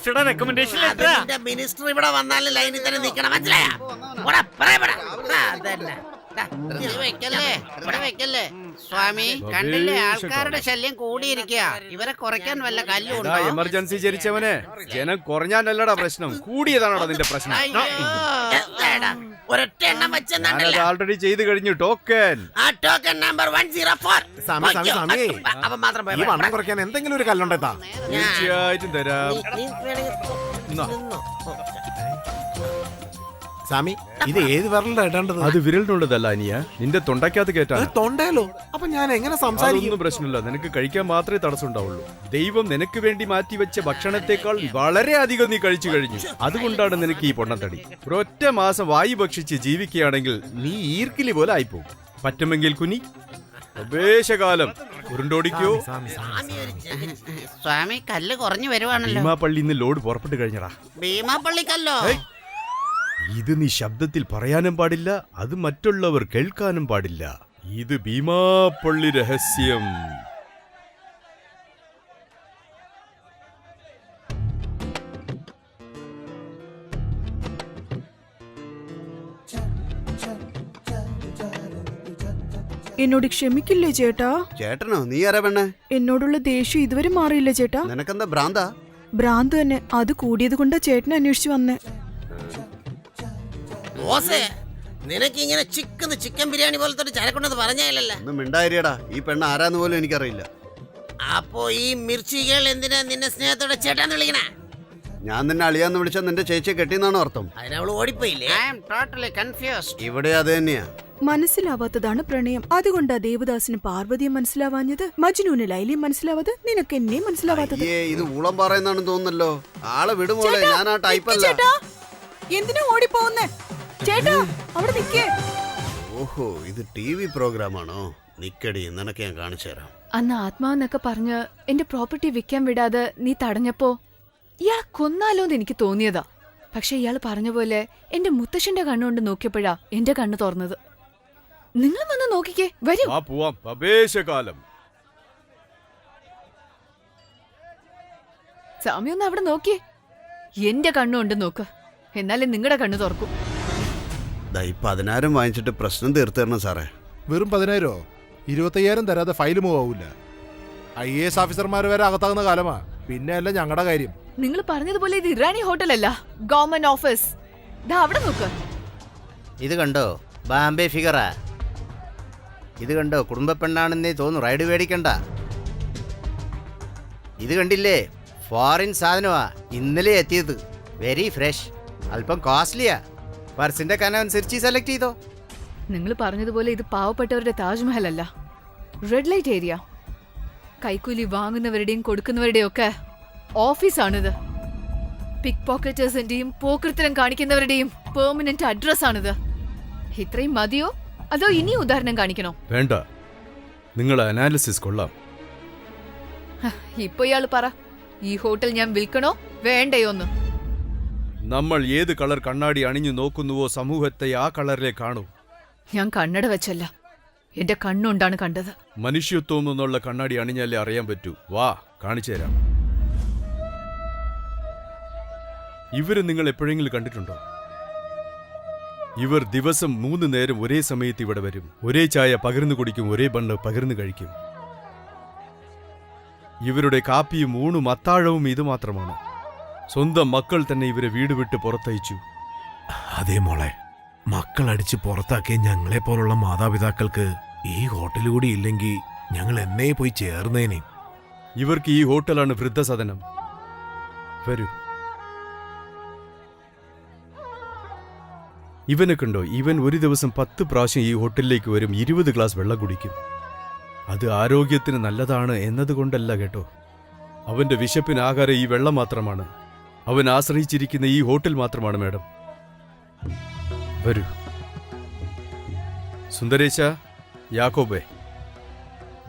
മിനിസ്റ്ററുടെ recommendation minister ഇവിടെ വന്നാലും ലൈനിൽ തന്നെ നിക്കണം, മനസ്സിലായോ? വെക്കല്ലേ സ്വാമി, കണ്ടില്ലേ ആൾക്കാരുടെ ശല്യം കൂടിയിരിക്കുക. ഇവരെ കുറയ്ക്കാൻ വല്ല കല്ലുണ്ടോ? എമർജൻസി ജനിച്ചവനെ ജനം കുറഞ്ഞാലല്ലടാ പ്രശ്നം, കൂടിയതാണോടാ നിന്റെ പ്രശ്നം. ഒരൊറ്റ എണ്ണം വെച്ചെന്നാണല്ലോ. ആൾറെഡി ചെയ്തു കഴിഞ്ഞു ടോക്കൻ. ആ ടോക്കൻ നമ്പർ 104. അവൻ മാത്രം ഈ വണ്ണം കുറയ്ക്കാൻ എന്തെങ്കിലും ഒരു കല്ലുണ്ടേത്താ. തീർച്ചയായിട്ടും തരാം. സ്വാമി, ഇത് ഏത് വിരലിലാ ഇടേണ്ടത്? അത് വിരലിനുള്ളതല്ല അനിയ, നിന്റെ തൊണ്ടയ്ക്കകത്ത് കേട്ടാ. തൊണ്ടയിലോ? അപ്പൊ ഞാൻ എങ്ങനെ സംസാരിക്കും? അതൊന്നും പ്രശ്നമില്ല, നിനക്ക് കഴിക്കാൻ മാത്രമേ തടസ്സം ഉണ്ടാവുള്ളൂ. ദൈവം നിനക്ക് വേണ്ടി മാറ്റിവെച്ച ഭക്ഷണത്തെക്കാൾ വളരെ അധികം നീ കഴിച്ചു കഴിഞ്ഞു. അതുകൊണ്ടാണ് നിനക്ക് ഈ പൊണ്ണത്തടി. ഒരൊറ്റ മാസം വായു ഭക്ഷിച്ച് ജീവിക്കുകയാണെങ്കിൽ നീ ഈർക്കിലി പോലെ ആയിപ്പോകും. പറ്റുമെങ്കിൽ കുനി ഉപേശകാലം ഉരുണ്ടോടിക്കോ. സ്വാമി, കല്ല് കുറഞ്ഞു വരുവാണല്ലോ. ഭീമാപ്പള്ളി ഇന്ന് ലോഡ് പുറപ്പെട്ടു കഴിഞ്ഞടാ. ഭീമാപ്പള്ളിക്കല്ലോ? ഇത് നീ ശബ്ദത്തിൽ പറയാനും പാടില്ല, അത് മറ്റുള്ളവർ കേൾക്കാനും പാടില്ല. ഇത് ഭീമാപ്പള്ളി രഹസ്യം. എന്നോട് ക്ഷമിക്കില്ലേ ചേട്ടാ? ചേട്ടനോ? നീ ആരാ പെണ്ണെ? എന്നോടുള്ള ദേഷ്യം ഇതുവരെ മാറിയില്ല ചേട്ടാ. നിനക്കെന്താ ഭ്രാന്താ? ഭ്രാന്ത് തന്നെ, അത് കൂടിയത് കൊണ്ടാ ചേട്ടനെ അന്വേഷിച്ചു വന്നേ. നിനക്കിങ്ങനെ ചിക്കൻ ബിരിയാണി പോലത്തെ ചരക്കുണ്ടെന്ന് പറഞ്ഞാലല്ല. ഒന്നും മിണ്ടായിരിയടാ, ഈ പെണ്ണ് ആരാന്ന് പോലും എനിക്കറിയില്ല. അപ്പോ ഈ മിർച്ചികൾ എന്തിനാ നിന്നെ സ്നേഹത്തോടെ ചേട്ടാന്ന് വിളിക്കണേ? ഞാൻ നിന്നെ അളിയാന്ന് വിളിച്ചാൽ നിന്റെ ചേച്ചിയെ കെട്ടിന്നാണോ അർത്ഥം? അതിനവള് ഓടിപ്പോയില്ലേ? ഇവിടെ അത് തന്നെയാ. മനസ്സിലാവാത്തതാണ് പ്രണയം. അതുകൊണ്ടാ ദേവദാസിന് പാർവതിയെ മനസ്സിലാവാഞ്ഞത്, മജ്നുവിന് ലൈലിയെ മനസ്സിലാവാതെ, നിനക്ക് എന്നെ മനസ്സിലാവാത്തത്. ഇത് ഊളം പറയുന്നാണെന്ന് തോന്നുന്നല്ലോ. ആളെ വിടുമോളെ, ഞാൻ ആ ടൈപ്പല്ല. എന്തിനാ ഓടിപ്പോന്നേ? ചേട്ടാ അവിടെ നിക്കേ. ഓഹോ, ഇത് TV പ്രോഗ്രാമാണോ? നിക്കടി, നിനക്ക് ഞാൻ കാണിച്ചു തരാം. അന്ന് ആത്മാവെന്നൊക്കെ പറഞ്ഞ് എന്റെ പ്രോപ്പർട്ടി വിൽക്കാൻ വിടാതെ നീ തടഞ്ഞപ്പോ ഇയാൾ കൊന്നാലോന്ന് എനിക്ക് തോന്നിയതാ. പക്ഷെ ഇയാൾ പറഞ്ഞ പോലെ എന്റെ മുത്തശ്ശന്റെ കണ്ണുകൊണ്ട് നോക്കിയപ്പോഴാ എന്റെ കണ്ണ് തുറന്നത്. നിങ്ങൾ വന്ന് നോക്കിക്കേ, വരൂ. സ്വാമി ഒന്ന് അവിടെ നോക്കിയേ. എന്റെ കണ്ണുകൊണ്ട് നോക്ക്, എന്നാലേ നിങ്ങളുടെ കണ്ണ് തുറക്കും. 10,000 വാങ്ങിച്ചിട്ട് പ്രശ്നം തീർത്തു തരണം സാറേ. വെറും 10,000? 25,000 തരാതെ ഫയൽ മൂവ് ആവൂല. IAS ഓഫീസർമാർ വരെ അകത്താകുന്ന കാലമാ. പിന്നെ അല്ല ഞങ്ങളുടെ കാര്യം. നിങ്ങൾ പറഞ്ഞതുപോലെ ഇത് ഇറാനി ഹോട്ടലല്ല, ഗവൺമെന്റ് ഓഫീസ്. അവിടെ നോക്ക്. ഇത് കണ്ടോ, ബാംബെ ഫിഗറാ. ഇത് കണ്ടോ, കുടുംബ പെണ്ണാണെന്നേ തോന്നുന്നു. റൈഡ് മേടിക്കണ്ട. ഇത് കണ്ടില്ലേ, ഫോറിൻ സാധനമാ, ഇന്നലെ എത്തിയത്. Very fresh. അല്പം കോസ്റ്റ്ലിയാ. പർസിന്റെ കനമനുസരിച്ച് സെലക്ട് ചെയ്തോ. നിങ്ങൾ പറഞ്ഞതുപോലെ ഇത് പാവപ്പെട്ടവരുടെ താജ്മഹൽ അല്ല, റെഡ് ലൈറ്റ് ഏരിയ. കൈക്കൂലി വാങ്ങുന്നവരുടെയും കൊടുക്കുന്നവരുടെയും ഒക്കെ ഓഫീസാണിത്. പിക് പോക്കറ്റേഴ്സിന്റെയും പോക്കൃത്തരം കാണിക്കുന്നവരുടെയും പെർമനന്റ് അഡ്രസ് ആണിത്. ഇത്രയും മതിയോ അതോ ഇനിയും ഉദാഹരണം കാണിക്കണോ? വേണ്ട, നിങ്ങളെ അനാലിസിസ് കൊള്ളാം. ഇപ്പൊ ഇയാള് പറ, ഈ ഹോട്ടൽ ഞാൻ വിൽക്കണോ വേണ്ടയോന്ന്? നമ്മൾ ഏത് കളർ കണ്ണാടി അണിഞ്ഞു നോക്കുന്നുവോ സമൂഹത്തെ ആ കളറിലെ കാണൂ. ഞാൻ കണ്ണട വെച്ചല്ല, എന്റെ കണ്ണുകൊണ്ടാണ് കണ്ടത്. മനുഷ്യത്വം എന്നുള്ള കണ്ണാടി അണിഞ്ഞാലേ അറിയാൻ പറ്റൂ. വാ, കാണിച്ചു തരാം. ഇവര് നിങ്ങൾ എപ്പോഴെങ്കിലും കണ്ടിട്ടുണ്ടോ? ഇവർ ദിവസം 3 നേരം ഒരേ സമയത്ത് ഇവിടെ വരും. ഒരേ ചായ പകർന്നു കുടിക്കും, ഒരേ ബണ്ണ് പകർന്നു കഴിക്കും. ഇവരുടെ കാപ്പിയും ഊണും അത്താഴവും ഇത് മാത്രമാണ്. സ്വന്തം മക്കൾ തന്നെ ഇവരെ വീട് വിട്ട് പുറത്തയച്ചു. അതേ മോളെ, മക്കൾ അടിച്ച് പുറത്താക്കിയ ഞങ്ങളെ പോലുള്ള മാതാപിതാക്കൾക്ക് ഈ ഹോട്ടൽ കൂടി ഇല്ലെങ്കിൽ ഞങ്ങൾ എന്നേ പോയി ചേർന്നേനെ. ഇവർക്ക് ഈ ഹോട്ടലാണ് വൃദ്ധസദനം. വരൂ. ഇവനെ കണ്ടോ? ഇവൻ ഒരു ദിവസം 10 പ്രാവശ്യം ഈ ഹോട്ടലിലേക്ക് വരും, 20 ഗ്ലാസ് വെള്ളം കുടിക്കും. അത് ആരോഗ്യത്തിന് നല്ലതാണ് എന്നതുകൊണ്ടല്ല കേട്ടോ. അവന്റെ വിശപ്പിന് ആഹാരം ഈ വെള്ളം മാത്രമാണ്. അവൻ ആശ്രയിച്ചിരിക്കുന്ന ഈ ഹോട്ടൽ മാത്രമാണ് മാഡം. വരൂ. സുന്ദരേശ, യാക്കോബേ,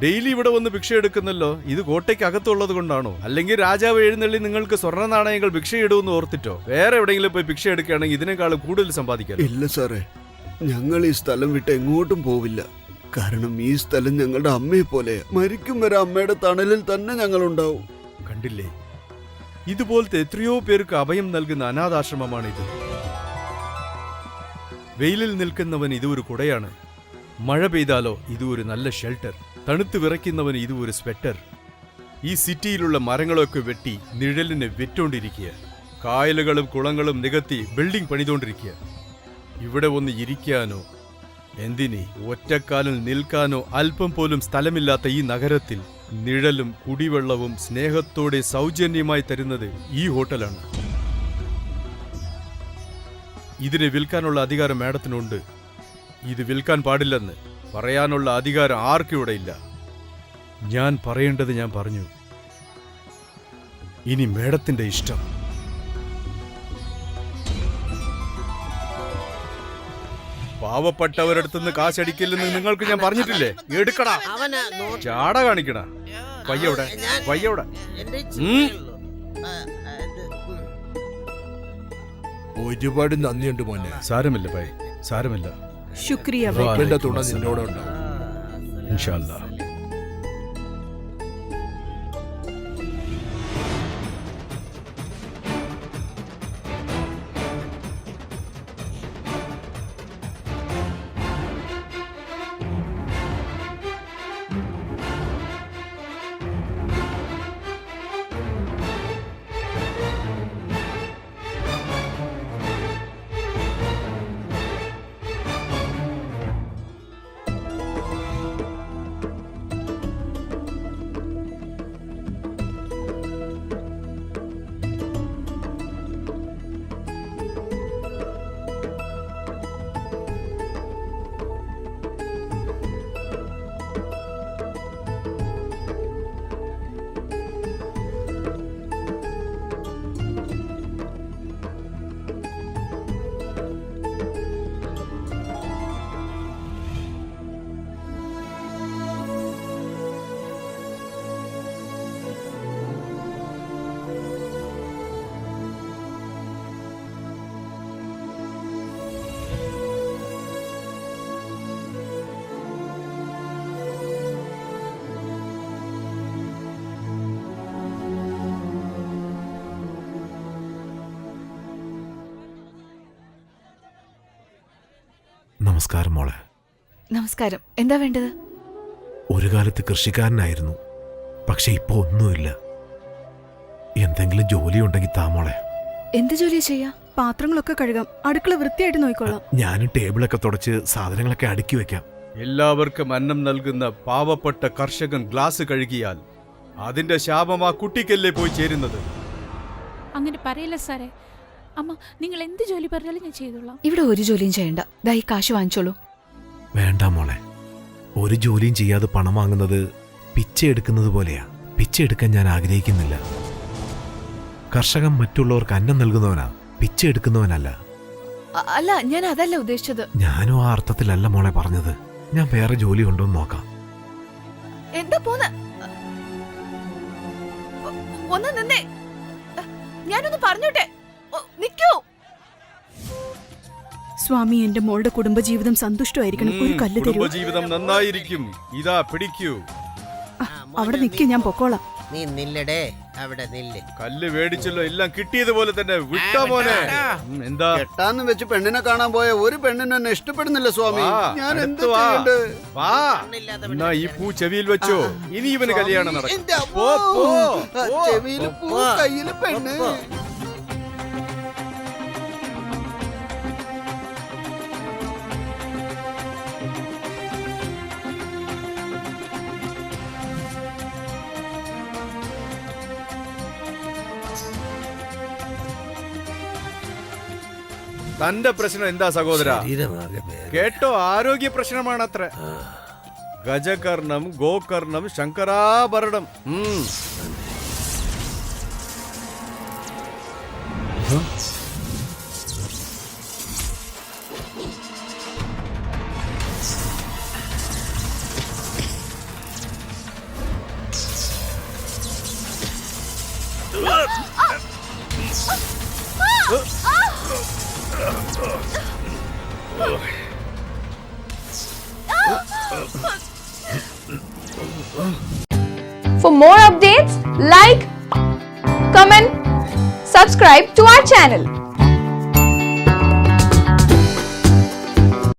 ഡെയിലി ഇവിടെ വന്ന് ഭിക്ഷ എടുക്കുന്നല്ലോ. ഇത് കോട്ടയ്ക്ക് അകത്തുള്ളത് കൊണ്ടാണോ? അല്ലെങ്കിൽ രാജാവ് എഴുന്നള്ളി നിങ്ങൾക്ക് സ്വർണ്ണ നാണയങ്ങൾ ഭിക്ഷയിടുമെന്ന് ഓർത്തിട്ടോ? വേറെ എവിടെയെങ്കിലും പോയി ഭിക്ഷ എടുക്കുകയാണെങ്കിൽ ഇതിനേക്കാളും കൂടുതൽ സമ്പാദിക്കാം. ഇല്ല സാറേ, ഞങ്ങൾ ഈ സ്ഥലം വിട്ട് എങ്ങോട്ടും പോവില്ല. കാരണം ഈ സ്ഥലം ഞങ്ങളുടെ അമ്മയെ പോലെ. മരിക്കും വരെ അമ്മയുടെ തണലിൽ തന്നെ ഞങ്ങളുണ്ടാവും. കണ്ടില്ലേ, ഇതുപോലത്തെ എത്രയോ പേർക്ക് അഭയം നൽകുന്ന അനാഥാശ്രമമാണിത്. വെയിലിൽ നിൽക്കുന്നവൻ ഇത് ഒരു കുടയാണ്, മഴ പെയ്താലോ ഇത് ഒരു നല്ല ഷെൽട്ടർ, തണുത്ത് വിറയ്ക്കുന്നവന് ഇത് ഒരു സ്വെറ്റർ. ഈ സിറ്റിയിലുള്ള മരങ്ങളൊക്കെ വെട്ടി നിഴലിനെ വെറ്റോണ്ടിരിക്കുക, കായലുകളും കുളങ്ങളും നികത്തി ബിൽഡിംഗ് പണിതോണ്ടിരിക്കുക. ഇവിടെ ഒന്ന് ഇരിക്കാനോ എന്തിനി ഒറ്റക്കാലിൽ നിൽക്കാനോ അല്പം പോലും സ്ഥലമില്ലാത്ത ഈ നഗരത്തിൽ നിഴലും കുടിവെള്ളവും സ്നേഹത്തോടെ സൗജന്യമായി തരുന്നത് ഈ ഹോട്ടലാണ്. ഇതിനെ വിൽക്കാനുള്ള അധികാരം മാഡത്തിനുണ്ട്. ഇത് വിൽക്കാൻ പാടില്ലെന്ന് പറയാനുള്ള അധികാരം ആർക്കും ഇവിടെ ഇല്ല. ഞാൻ പറയേണ്ടത് ഞാൻ പറഞ്ഞു. ഇനി മാഡത്തിന്റെ ഇഷ്ടം. പാവപ്പെട്ടവരടുത്തുനിന്ന് കാശടിക്കില്ലെന്ന് നിങ്ങൾക്ക് ഞാൻ പറഞ്ഞിട്ടില്ലേ? എടുക്കടാ, അവന് ചാട കാണിക്കണ. പയ്യവിടെ പയ്യവിടെ. ഒരുപാട് നന്ദിയുണ്ട് മോനെ. സാരമില്ല ഭായ്, സാരമില്ല. ശുക്രിയ എന്റെ തുണ നിന്നോടെ ഉണ്ടാവും. ഇൻഷാ അല്ലാ. നമസ്കാരം മോളെ. നമസ്കാരം. എന്താ വേണ്ടത്? ഒരു കാലത്ത് കൃഷിക്കാരനായിരുന്നു, പക്ഷെ ഇപ്പൊ ഒന്നുമില്ല. എന്തെങ്കിലും ജോലി ഉണ്ടെങ്കിൽ താ മോളെ. എന്ത് ജോലി ചെയ്യാ? പാത്രങ്ങളൊക്കെ കഴുകാം, അടുക്കള വൃത്തിയായിട്ട് നോക്കിക്കോളാം. ഞാനും ടേബിളൊക്കെ തുടച്ച് സാധനങ്ങളൊക്കെ അടുക്കി വെക്കാം. എല്ലാവർക്കും അന്നം നൽകുന്ന പാവപ്പെട്ട കർഷകൻ ഗ്ലാസ് കഴുകിയാൽ അതിന്റെ ശാപം ആ കുട്ടിക്കല്ലേ പോയി ചേരുന്നത്? അങ്ങനെ പറയല്ല സാറേ. അമ്മ, നിങ്ങൾ എന്ത് ജോലി പറഞ്ഞാലും ഞാൻ ചെയ്തോളാം. ഇവിടെ ഒരു ജോലിയും ചെയ്യണ്ട. ദാ ഈ കാശ് വാങ്ങിച്ചോളൂ. വേണ്ട മോളെ, ഒരു ജോലിയും ചെയ്യാതെ പണം വാങ്ങുന്നത് പിച്ചെ എടുക്കുന്നത് പോലെയാ. പിച്ചെ എടുക്കാൻ ഞാൻ ആഗ്രഹിക്കുന്നില്ല. കർഷകൻ മറ്റുള്ളവർക്ക് അന്നം നൽകുന്നവനാ, പിച്ചെ എടുക്കുന്നവനല്ല. അല്ല, ഞാൻ അതല്ല ഉദ്ദേശിച്ചത്. ഞാനും ആ അർത്ഥത്തിലല്ല മോളെ പറഞ്ഞത്. ഞാൻ വേറെ ജോലി ഉണ്ടോ എന്ന് നോക്കാം. എന്താ പോന്ന? ഒന്ന് നിന്നേ, ഞാനൊന്ന് പറഞ്ഞോട്ടെ. നിക്കൂ. സ്വാമി, എന്റെ മോളുടെ കുടുംബജീവിതം സന്തുഷ്ടമായിരിക്കണം. ഒരു കല്ല് തരൂ. കുടുംബജീവിതം നന്നായിരിക്കും. ഇതാ പിടിക്കൂ. അവിടെ നിൽക്കൂ, ഞാൻ പൊക്കോളാം. നീ നില്ലടേ, അവിടെ നില്ല്. കല്ല് മേടിച്ചല്ലോ, എല്ലാം കിട്ടിയതുപോലെ തന്നെ. വിട്ടാ മോനെ. എന്താ കെട്ടാന്ന് വെച്ച് പെണ്ണിനെ കാണാൻ പോയ ഒരു പെണ്ണിനെ എന്നെ ഇഷ്ടപ്പെടുന്നില്ല സ്വാമി. വാ, ഞാൻ അടുത്ത് എന്ത് വാ. ചെയ്യണ്ടേ? വാ. എന്നാ ഈ പൂ ചെവിയിൽ വെച്ചോ. ഇനി ഇവന് കല്യാണം നടക്കും. എന്റെ അമ്മോ. പോ, പോ, ആ, പോ. ചെവിയില് പൂ, കയ്യില് പെണ്ണ്. തന്റെ പ്രശ്നം എന്താ സഹോദര? കേട്ടോ, ആരോഗ്യ പ്രശ്നമാണത്ര. ഗജകർണം, Gokarna, Shankarabharanam. For more updates, like, comment, subscribe to our channel.